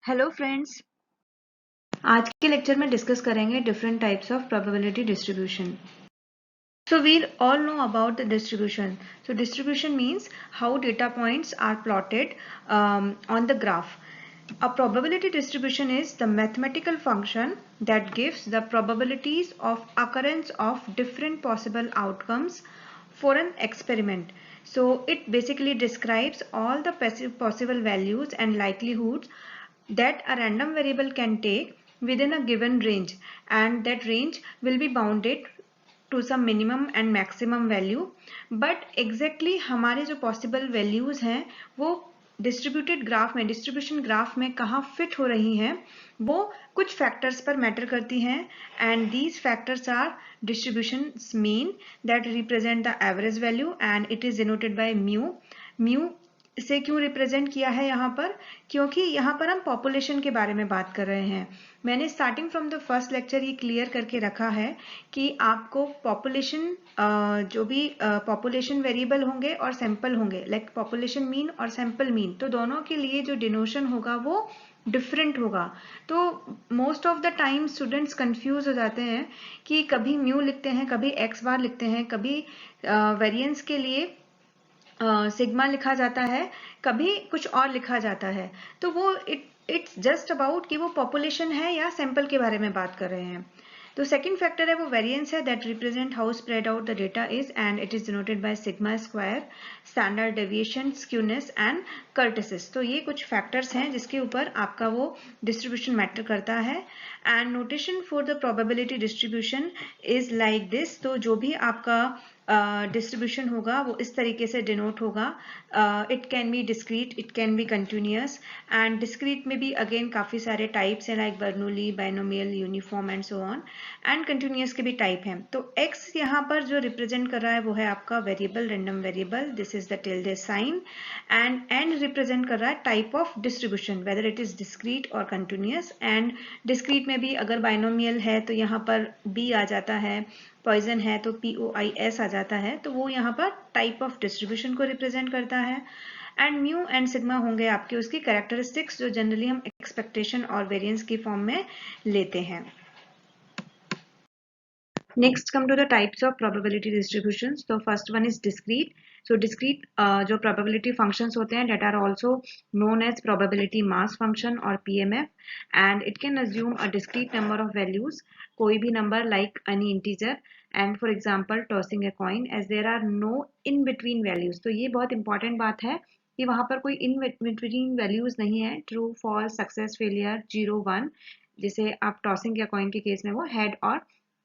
Hello friends, आज के lecture में डिस्कस करेंगे different types of probability distribution. So we all know about the distribution. So distribution means how data points are plotted on the graph. A probability distribution is the mathematical function that gives the probabilities of occurrence of different possible outcomes for an experiment. So it basically describes all the possible values and likelihoods that a random variable can take within a given range, and that range will be bounded to some minimum and maximum value. But exactly हमारे जो possible values हैं वो distributed graph में distribution graph में कहाँ fit हो रही हैं वो कुछ फैक्टर्स पर मैटर करती हैं. And these factors are distribution mean that represent the average value and it is denoted by mu. Mu से क्यों रिप्रेजेंट किया है यहाँ पर? क्योंकि यहाँ पर हम पॉपुलेशन के बारे में बात कर रहे हैं. मैंने starting from the first lecture ये क्लियर करके रखा है कि आपको पॉपुलेशन जो भी पॉपुलेशन वेरिएबल होंगे और सैंपल होंगे, लाइक पॉपुलेशन मीन और सैंपल मीन, तो दोनों के लिए जो डिनोशन होगा वो डिफरेंट होगा. तो most of the time students confuse हो जाते हैं कि कभी म्यू लिखते हैं, कभी एक्स बार लिखते हैं, कभी वेरिएंस के लिए सिग्मा लिखा जाता है, कभी कुछ और लिखा जाता है. तो वो इट्स जस्ट अबाउट कि वो पॉपुलेशन है या सैंपल के बारे में बात कर रहे हैं. तो सेकंड फैक्टर है वो वेरिएंस है that represent how spread out the data is and it is denoted by sigma square, standard deviation, skewness and कर्टिसिस. तो ये कुछ फैक्टर्स हैं जिसके ऊपर आपका वो डिस्ट्रीब्यूशन मैटर करता है. And notation for the probability distribution is like this. तो जो भी आपका डिस्ट्रीब्यूशन होगा वो इस तरीके से डिनोट होगा. It can be discrete, it can be continuous. And discrete में भी अगेन काफ़ी सारे टाइप्स हैं like Bernoulli, binomial, uniform and so on. And continuous के भी टाइप हैं. तो x यहाँ पर जो रिप्रेजेंट कर रहा है वो है आपका variable, random variable. This is the tilde sign. And n represent कर रहा है type of distribution, whether it is discrete और कंटिन्यूअस. एंड डिस्क्रीट में भी अगर बाइनोमियल है तो यहाँ पर b आ जाता है, पॉइजन है तो POIS आ जाता है. तो वो यहाँ पर टाइप ऑफ डिस्ट्रीब्यूशन को रिप्रेजेंट करता है. एंड म्यू एंड सिग्मा होंगे आपके उसकी कैरेक्टरिस्टिक्स जो जनरली हम एक्सपेक्टेशन और वेरिएंस की फॉर्म में लेते हैं. Next come to the types of probability distributions. So first one is discrete. So discrete जो probability functions होते हैं that are also known as probability mass function or PMF, and it can assume a discrete number of values, कोई भी number like any integer, and for example tossing a coin, as there are no in between values. तो ये बहुत important बात है कि वहाँ पर कोई in between values नहीं है, true, false, success, failure, 0, 1. जैसे आप टॉसिंग या कॉइन के केस में वो हेड और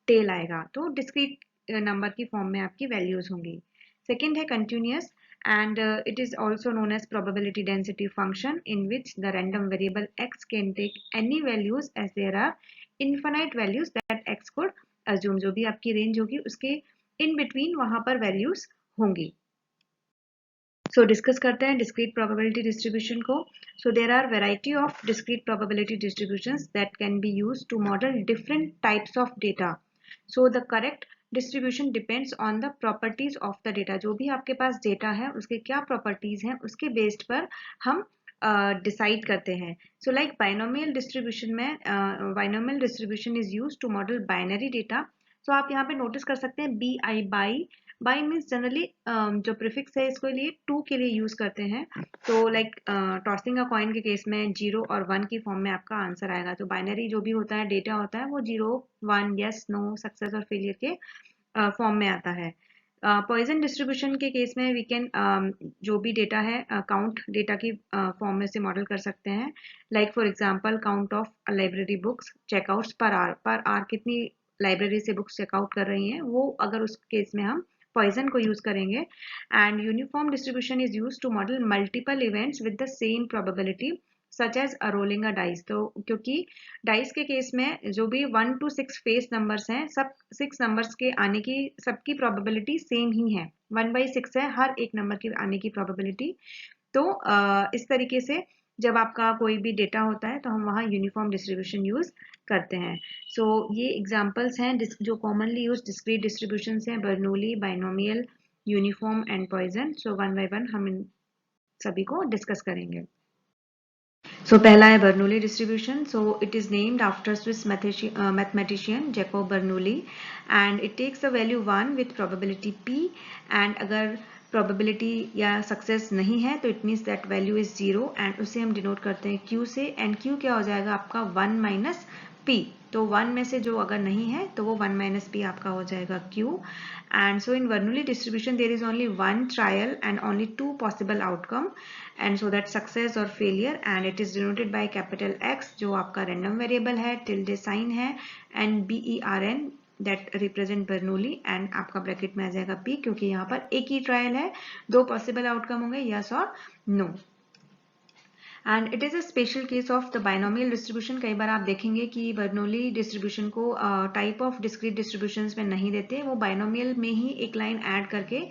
टेल आएगा. तो डिस्क्रीट नंबर की फॉर्म में आपकी वैल्यूज होंगी. सेकेंड है continuous, and it is also known as probability density function, in which the random variable x can take any values as there are infinite values that x could assume. जो भी आपकी range होगी उसके in between वहां पर values होंगी. सो discuss करते हैं डिस्क्रीट प्रोबेबिलिटी डिस्ट्रीब्यूशन को. So there are variety of discrete probability distributions that can be used to model different types of data. So the correct distribution depends on the properties of the data. जो भी आपके पास data है उसके क्या properties हैं उसके based पर हम डिसाइड करते हैं. सो लाइक बाइनोमियल डिस्ट्रीब्यूशन में binomial distribution is used to model binary data. So आप यहाँ पे नोटिस कर सकते हैं BI बाई मीन्स जनरली जो प्रीफिक्स है इसको लिए 2 के लिए यूज करते हैं. तो लाइक टॉसिंग अ कॉइन के केस में 0 और 1 की फॉर्म में आपका आंसर आएगा. तो बाइनरी जो भी होता है डेटा होता है वो 0, 1, यस, नो, सक्सेस और फेलियर के फॉर्म में आता है. पॉइजन डिस्ट्रीब्यूशन के केस में वी कैन जो भी डेटा है काउंट डेटा की फॉर्म में से मॉडल कर सकते हैं. Like for example count of library books, checkouts पर आर कितनी लाइब्रेरी से बुक्स चेकआउट कर रही हैं, वो अगर उस केस में हम पॉइजन को यूज करेंगे. And uniform distribution is use to model multiple events with the same probability such as a rolling a dice. तो क्योंकि डाइस के केस में जो भी 1 to 6 फेस नंबर्स हैं, सब 6 नंबर्स के आने की सबकी प्रोबेबिलिटी सेम ही है. 1/6 है हर एक नंबर के आने की प्रोबेबिलिटी. तो इस तरीके से जब आपका कोई भी डेटा होता है तो हम वहाँ यूनिफॉर्म डिस्ट्रीब्यूशन यूज करते हैं. सो ये एग्जांपल्स हैं जो कॉमनली यूज डिस्क्रीट डिस्ट्रीब्यूशन हैं: Bernoulli, binomial, uniform and Poisson. So one by one हम इन सभी को डिस्कस करेंगे. सो पहला है Bernoulli distribution. So it is named after Swiss mathematician Jacob Bernoulli and it takes the value 1 with probability p and अगर probability या success नहीं है तो it means that value is 0 and उसे हम डिनोट करते हैं q से एंड q क्या हो जाएगा आपका 1 माइनस p. तो 1 में से जो अगर नहीं है तो वो 1 माइनस p आपका हो जाएगा q. And so in Bernoulli distribution there is only one trial and only two possible outcome, and so that success or failure, and it is denoted by capital X जो आपका random variable है, tilde sign है, and BERN that represent Bernoulli, and आपका bracket में आ जाएगा P क्योंकि यहाँ पर एक ही ट्रायल है, दो पॉसिबल आउटकम होंगे यस और no. And it is a special case of the binomial distribution. कई बार आप देखेंगे कि बर्नौली डिस्ट्रीब्यूशन को टाइप ऑफ डिस्क्रीट डिस्ट्रीब्यूशंस में नहीं देते, वो बाइनोमियल में ही एक लाइन ऐड करके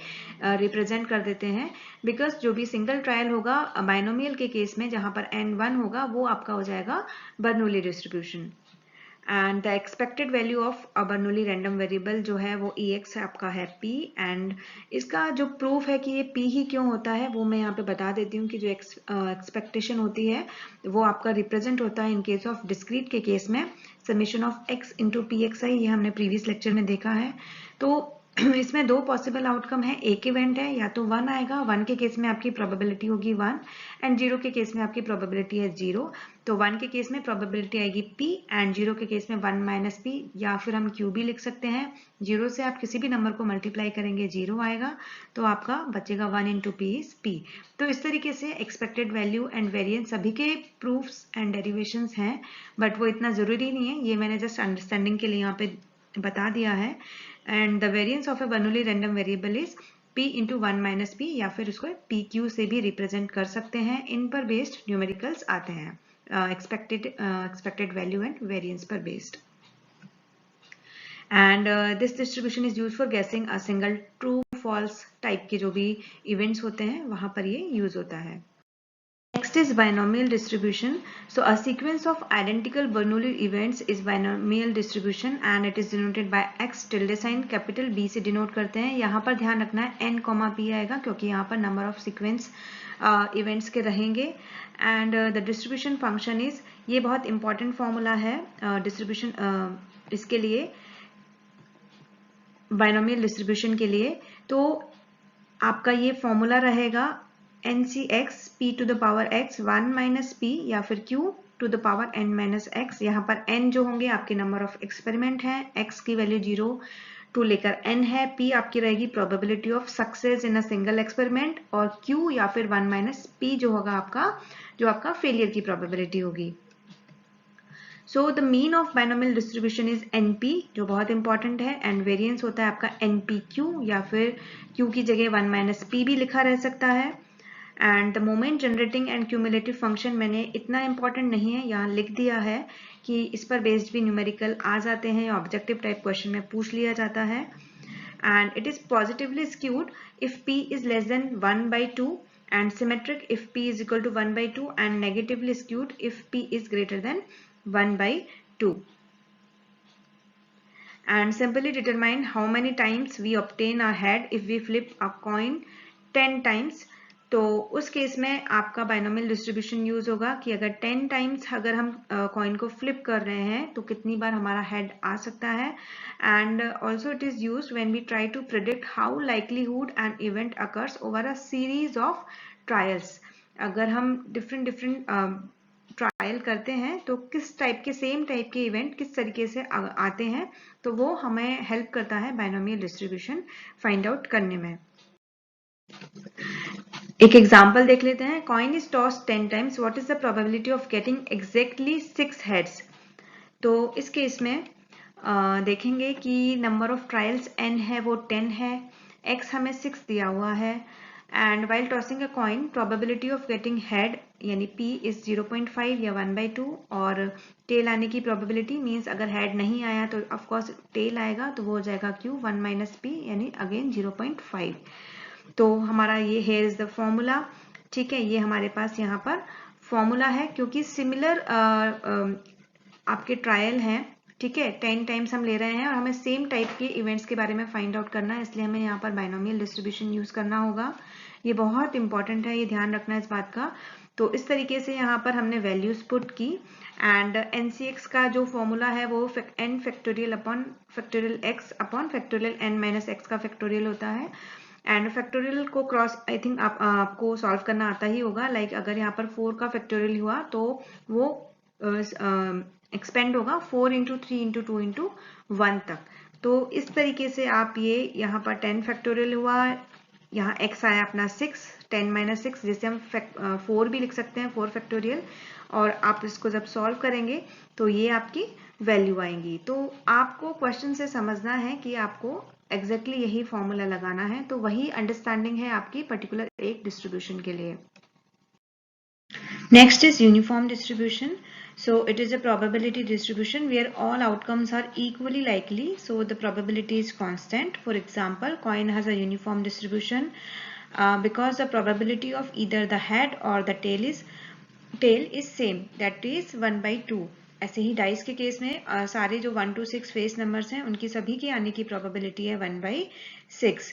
रिप्रेजेंट कर देते हैं. बिकॉज जो भी सिंगल ट्रायल होगा बाइनोमियल के केस में जहां पर n1 होगा वो आपका हो जाएगा Bernoulli distribution. And the expected value of Bernoulli random variable जो है वो EX आपका है P. एंड इसका जो प्रूफ है कि ये P ही क्यों होता है वो मैं यहाँ पे बता देती हूँ कि जो एक्सपेक्टेशन होती है वो आपका रिप्रेजेंट होता है इन केस ऑफ डिस्क्रीट के केस में summation of x into PXI. ये हमने प्रीवियस लेक्चर में देखा है. तो इसमें दो पॉसिबल आउटकम है, एक इवेंट है या तो 1 आएगा, 1 के केस में आपकी प्रोबेबिलिटी होगी 1 एंड 0 के केस में आपकी प्रोबेबिलिटी है 0. तो 1 के केस में प्रोबेबिलिटी आएगी p एंड 0 के केस में 1 माइनस p, या फिर हम q भी लिख सकते हैं. 0 से आप किसी भी नंबर को मल्टीप्लाई करेंगे 0 आएगा तो आपका बचेगा 1 इंटू p इज p. तो इस तरीके से एक्सपेक्टेड वैल्यू एंड वेरिएंस सभी के प्रूफ्स एंड डेरिवेशंस हैं, बट वो इतना जरूरी नहीं है, ये मैंने जस्ट अंडरस्टैंडिंग के लिए यहाँ पे बता दिया है. And the variance of A Bernoulli random variable is p into 1 minus p, या फिर उसको pq से भी रिप्रेजेंट कर सकते हैं. इन पर बेस्ड न्यूमेरिकल्स आते हैं expected value and variance per based. And this distribution is used for guessing a single true false type के जो भी events होते हैं वहां पर ये use होता है. Next is binomial distribution. So a sequence of identical Bernoulli events is binomial distribution and it is denoted by x tilde sign capital B से denote करते हैं. यहाँ पर ध्यान रखना है n, p आएगा क्योंकि यहाँ पर number of sequence events के रहेंगे. And the distribution function is, ये बहुत important formula है distribution इसके लिए binomial distribution के लिए. तो आपका ये फॉर्मूला रहेगा NCX p to the power x 1 minus p या फिर q to the power n minus x. यहाँ पर n जो होंगे आपके नंबर ऑफ एक्सपेरिमेंट है, x की वैल्यू 0 टू लेकर n है, p आपकी रहेगी probability of success in a single experiment, और q या फिर 1 माइनस p जो होगा आपका, जो आपका फेलियर की प्रोबेबिलिटी होगी. So the mean of binomial distribution is NP जो बहुत इंपॉर्टेंट है, एंड वेरिएंस होता है आपका NPQ या फिर q की जगह 1 माइनस p भी लिखा रह सकता है. And the moment generating and cumulative function मैंने इतना इंपॉर्टेंट नहीं है, यहाँ लिख दिया है कि इस पर बेस्ड भी न्यूमेरिकल आ जाते हैं, ऑब्जेक्टिव टाइप क्वेश्चन में पूछ लिया जाता है. And it is positively skewed if p is less than 1/2 and symmetric if p is equal to 1/2 and negatively skewed if p is greater than 1/2. And simply determine how many times we obtain a head if we flip a coin 10 times. तो उस case में आपका binomial distribution use होगा कि अगर 10 times अगर हम coin को फ्लिप कर रहे हैं तो कितनी बार हमारा हेड आ सकता है. And also it is used when we try to predict how likelihood an event occurs over a series of trials. अगर हम डिफरेंट ट्रायल करते हैं तो किस टाइप के, सेम टाइप के इवेंट किस तरीके से आते हैं, तो वो हमें हेल्प करता है बाइनोमियल डिस्ट्रीब्यूशन फाइंड आउट करने में. एक एग्जाम्पल देख लेते हैं. Coin is toss 10 times, what is the probability of getting exactly 6 heads. तो इस केस में देखेंगे कि नंबर ऑफ ट्रायल्स n है वो 10 है, x हमें 6 दिया हुआ है, and while tossing a coin probability of getting head यानी p इज 0.5 या 1/2, और टेल आने की प्रोबेबिलिटी मीन्स अगर हेड नहीं आया तो ऑफकोर्स टेल आएगा, तो वो हो जाएगा q 1 माइनस p यानी अगेन 0.5. तो हमारा ये हेयर इज द फॉर्मूला. ठीक है, ये हमारे पास यहाँ पर फॉर्मूला है क्योंकि सिमिलर आपके ट्रायल हैं. ठीक है, 10 टाइम्स हम ले रहे हैं और हमें सेम टाइप के इवेंट्स के बारे में फाइंड आउट करना है, इसलिए हमें यहाँ पर बाइनोमियल डिस्ट्रीब्यूशन यूज करना होगा. ये बहुत इंपॉर्टेंट है, ये ध्यान रखना है इस बात का तो इस तरीके से यहाँ पर हमने वैल्यूज पुट की एंड NCX का जो फॉर्मूला है वो n factorial upon factorial x upon factorial n minus x का फैक्टोरियल होता है। एंड फैक्टोरियल को क्रॉस आई थिंक आपको सॉल्व करना आता ही होगा। लाइक अगर यहाँ पर 4 का फैक्टोरियल हुआ तो वो एक्सपेंड होगा 4 इंटू 3 इंटू 2 इंटू 1 तक। तो इस तरीके से आप ये यहाँ पर 10 फैक्टोरियल हुआ, यहाँ x आया अपना 6, 10 माइनस 6 जिसे हम 4 भी लिख सकते हैं, 4 फैक्टोरियल। और आप इसको जब सॉल्व करेंगे तो ये आपकी वैल्यू आएंगी। तो आपको क्वेश्चन से समझना है कि आपको एग्जैक्टली यही फॉर्मूला लगाना है, तो वही अंडरस्टैंडिंग है आपकी पर्टिकुलर एक डिस्ट्रीब्यूशन के लिए। Next is uniform distribution. So it is a probability distribution where all outcomes are equally likely. So the probability is constant. For example, coin has a uniform distribution because the probability of either the head or the tail is same. That is 1/2. ऐसे ही dice के case में सारे जो 1 to 6 face numbers हैं उनकी सभी के आने की प्रोबेबिलिटी है 1/6.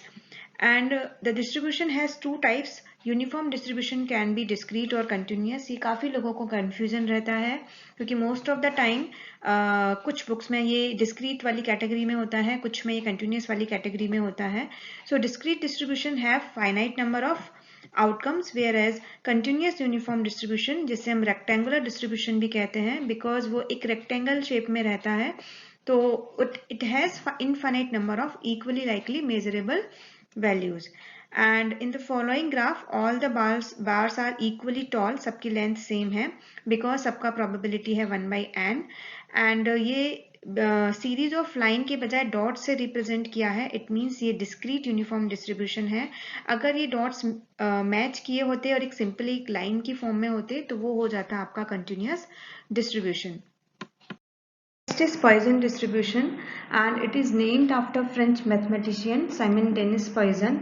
And the distribution has 2 types. Uniform distribution can be discrete और कंटिन्यूस. ये काफ़ी लोगों को कंफ्यूजन रहता है क्योंकि मोस्ट ऑफ द टाइम कुछ बुक्स में ये डिस्क्रीट वाली कैटेगरी में होता है, कुछ में ये कंटिन्यूस वाली कैटेगरी में होता है. So discrete distribution have finite number of outcomes, whereas continuous uniform distribution जिसे हम रेक्टेंगुलर डिस्ट्रीब्यूशन भी कहते हैं बिकॉज वो एक रेक्टेंगल शेप में रहता है, तो it has infinite number of equally likely measurable values. And in the following graph all the bars are equally tall, सबकी लेंथ सेम है because सबका probability है 1/n. and ये सीरीज ऑफ लाइन के बजाय डॉट से रिप्रेजेंट किया है. इट मीन्स ये डिस्क्रीट यूनिफॉर्म डिस्ट्रीब्यूशन है. अगर ये डॉट्स मैच किए होते और एक सिंपल एक लाइन की फॉर्म में होते तो वो हो जाता आपका continuous distribution. Next is Poisson distribution, and it is named after French mathematician Simon Denis Poisson,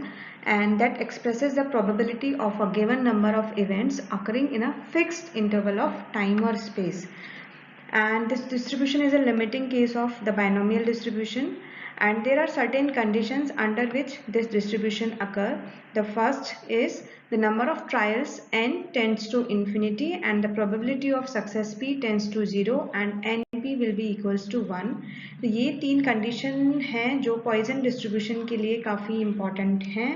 and that expresses the probability of a given number of events occurring in a fixed interval of time or space. And this distribution is a limiting case of the binomial distribution, and there are certain conditions under which this distribution occur. The first is the number of trials n tends to infinity and the probability of success p tends to 0 and np will be equals to 1. तो ये 3 condition हैं जो Poisson distribution के लिए काफ़ी important हैं.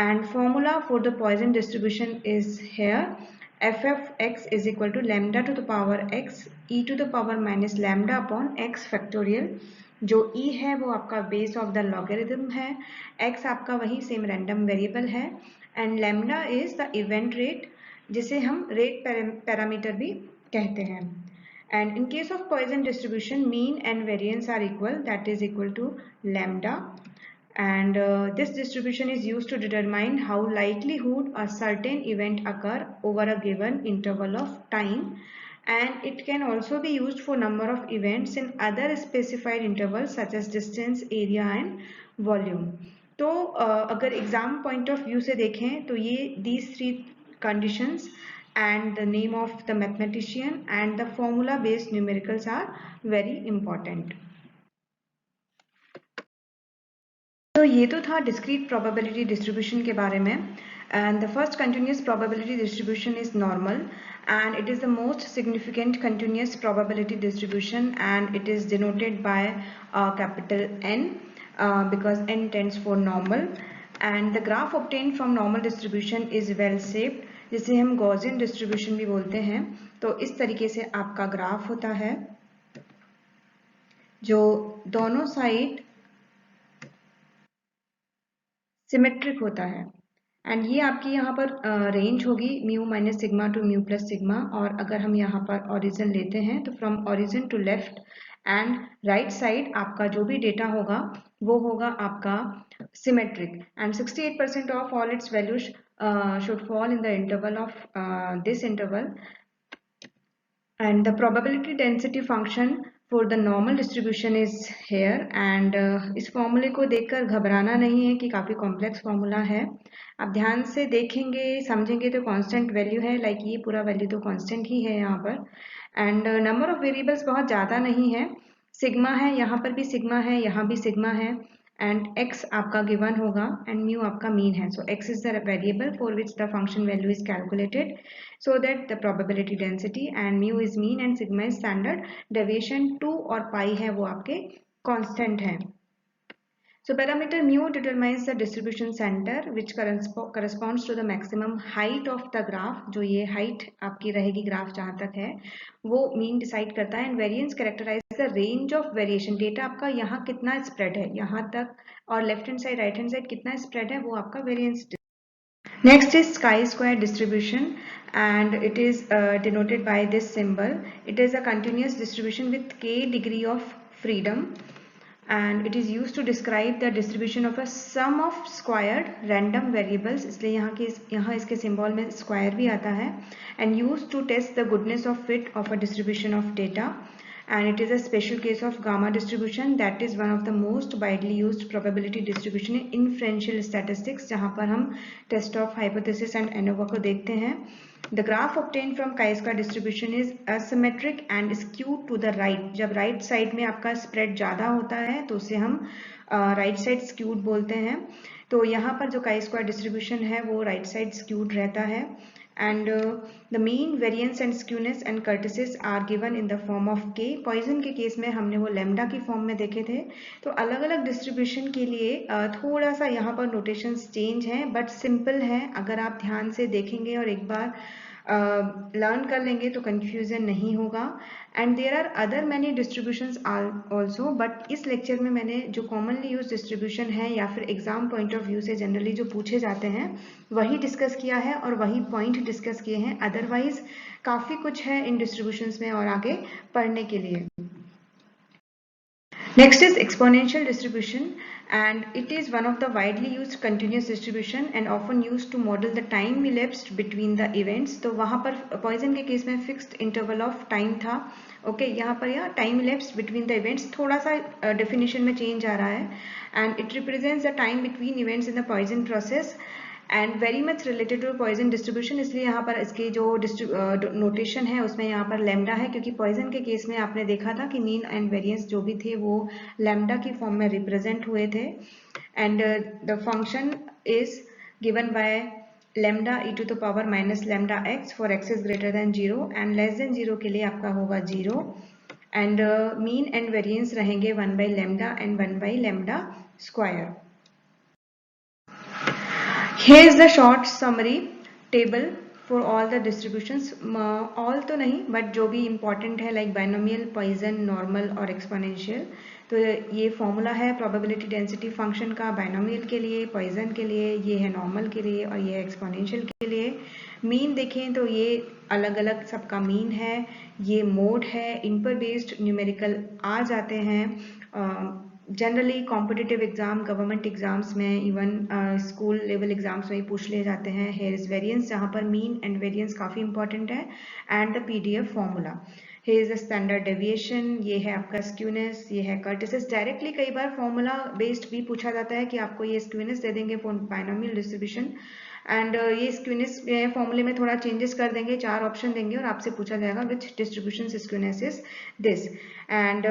And formula for the Poisson distribution is here. F of x is equal to lambda to the power x e to the power minus lambda upon x factorial. जो e है वो आपका base of the logarithm है, x आपका वही same random variable है, and lambda is the event rate जिसे हम रेट पैरामीटर भी कहते हैं. And in case of Poisson distribution, mean and variance are equal, that is equal to lambda. And this distribution is used to determine how likelihood a certain event occur over a given interval of time, and it can also be used for number of events in other specified intervals such as distance, area and volume. तो अगर exam point of view से देखें तो ये these 3 conditions and the name of the mathematician and the formula based numericals are very important. तो ये तो था discrete probability distribution के बारे में. And the first continuous probability distribution is normal, and it is the most significant continuous probability distribution, and it is denoted by capital N because N stands for normal. And the graph obtained from normal distribution is well shaped, जिसे हम Gaussian distribution भी बोलते हैं. तो इस तरीके से आपका ग्राफ होता है जो दोनों साइड सिमेट्रिक होता है. एंड ये आपकी यहाँ पर रेंज होगी mu minus sigma to mu plus sigma. और अगर हम यहाँ पर ओरिजिन लेते हैं तो from origin to left and right side आपका जो भी डेटा होगा वो होगा आपका symmetric. And 68% of all its values should fall in the interval of this interval. And the probability density function for the normal distribution is here. and इस फॉर्मूले को देखकर घबराना नहीं है कि काफ़ी कॉम्प्लेक्स फॉर्मूला है. आप ध्यान से देखेंगे समझेंगे तो कांस्टेंट वैल्यू है, लाइक ये पूरा वैल्यू तो कांस्टेंट ही है यहाँ पर. एंड नंबर ऑफ वेरिएबल्स बहुत ज़्यादा नहीं है. सिग्मा है, यहाँ पर भी सिग्मा है, यहाँ भी सिग्मा है. एंड x आपका गिवन होगा एंड म्यू आपका मीन है. सो x is the variable for which the function value is calculated so that the probability density and mu is mean and sigma is standard deviation 2 और पाई है वो आपके constant है. So parameter mu determines the distribution center which corresponds to the maximum height of the graph. जो ये height आपकी रहेगी graph जहाँ तक है वो mean decide करता है. And variance characterize the range of variation. Data आपका यहाँ कितना spread है यहाँ तक और left hand side right hand side कितना spread है वो आपका variance. Next is chi-square distribution and it is denoted by this symbol. It is a continuous distribution with k degree of freedom. And it is used to describe the distribution of a sum of squared random variables. इसलिए यहाँ इसके symbol में square भी आता है. And used to test the goodness of fit of a distribution of data. And it is a special case of gamma distribution that is one of the most widely used probability distribution in inferential statistics जहाँ पर हम test of hypothesis and ANOVA को देखते हैं. The graph obtained from chi-square distribution is asymmetric and skewed to the right. जब right side में आपका spread ज़्यादा होता है तो उसे हम right side skewed बोलते हैं. तो यहाँ पर जो chi-square distribution है वो right side skewed रहता है. And the mean, variance and skewness and kurtosis are given in the form of k. Poisson के केस में हमने वो lambda की फॉर्म में देखे थे. तो अलग अलग डिस्ट्रीब्यूशन के लिए थोड़ा सा यहाँ पर नोटेशंस चेंज हैं बट सिंपल है. अगर आप ध्यान से देखेंगे और एक बार लर्न कर लेंगे तो कंफ्यूजन नहीं होगा. And there are other many distributions also but इस लेक्चर में मैंने जो कॉमनली यूज डिस्ट्रीब्यूशन है या फिर एग्जाम पॉइंट ऑफ व्यू से जनरली जो पूछे जाते हैं वही डिस्कस किया है और वही पॉइंट डिस्कस किए हैं. अदरवाइज काफ़ी कुछ है इन डिस्ट्रीब्यूशंस में और आगे पढ़ने के लिए. Next is exponential distribution and it is one of the widely used continuous distribution and often used to model the time elapsed between the events. तो वहाँ पर Poisson के केस में fixed interval of time था. Okay यहाँ पर यह time elapsed between the events थोड़ा सा definition में change आ रहा है and it represents the time between events in the Poisson process and very much related to Poisson distribution. इसलिए यहाँ पर इसकी जो नोटेशन है उसमें यहाँ पर लैम्डा है क्योंकि Poisson के केस में आपने देखा था कि मीन एंड वेरिएंस जो भी थे वो लैम्डा की फॉर्म में रिप्रेजेंट हुए थे. And the function is given by lambda e to the power minus lambda x for x is greater than 0 and less than 0 के लिए आपका होगा 0. एंड मीन एंड वेरिएंस रहेंगे 1 by lambda and 1 by lambda square. Here is the short summary table for all the distributions. All तो नहीं but जो भी important है like binomial, Poisson, normal और exponential. तो ये फॉर्मूला है probability density function का binomial के लिए, Poisson के लिए, ये है normal के लिए और ये है exponential के लिए. मीन देखें तो ये अलग अलग सबका मीन है. ये मोड है, इन पर बेस्ड न्यूमेरिकल आ जाते हैं. Generally competitive exam, government exams में, इवन स्कूल लेवल एग्जाम्स में पूछ ले जाते हैं. हेयर इज वेरिएंस जहाँ पर मीन एंड वेरिएंस काफ़ी इंपॉर्टेंट है and the PDF formula. Here is the standard deviation, ये है आपका स्क्यूनेस, ये है कर्टिसिस. डायरेक्टली कई बार फॉर्मूला बेस्ड भी पूछा जाता है कि आपको ये स्क्यूनेस दे देंगे फॉर बाइनोमियल डिस्ट्रीब्यूशन एंड ये स्क्यूनेस फॉर्मूले में थोड़ा चेंजेस कर देंगे, 4 ऑप्शन देंगे और आपसे पूछा जाएगा which distribution skewness is this. And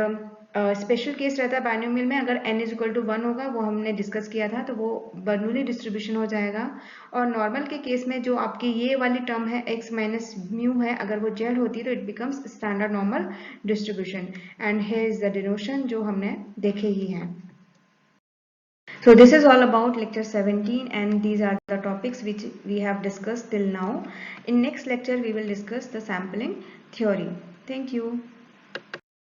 special case रहता है बाइनोमियल में, अगर n इज इक्वल टू 1 होगा वो हमने डिस्कस किया था तो वो बर्नौली डिस्ट्रीब्यूशन हो जाएगा. और नॉर्मल के केस में जो आपकी ये वाली टर्म है x माइनस म्यू है, अगर वो जेड होती है तो it becomes standard normal distribution. And here is the denotation जो हमने देखे ही हैं. So this is all about lecture 17 and these are the topics which we have discussed till now. In next lecture we will discuss the sampling theory. Thank you.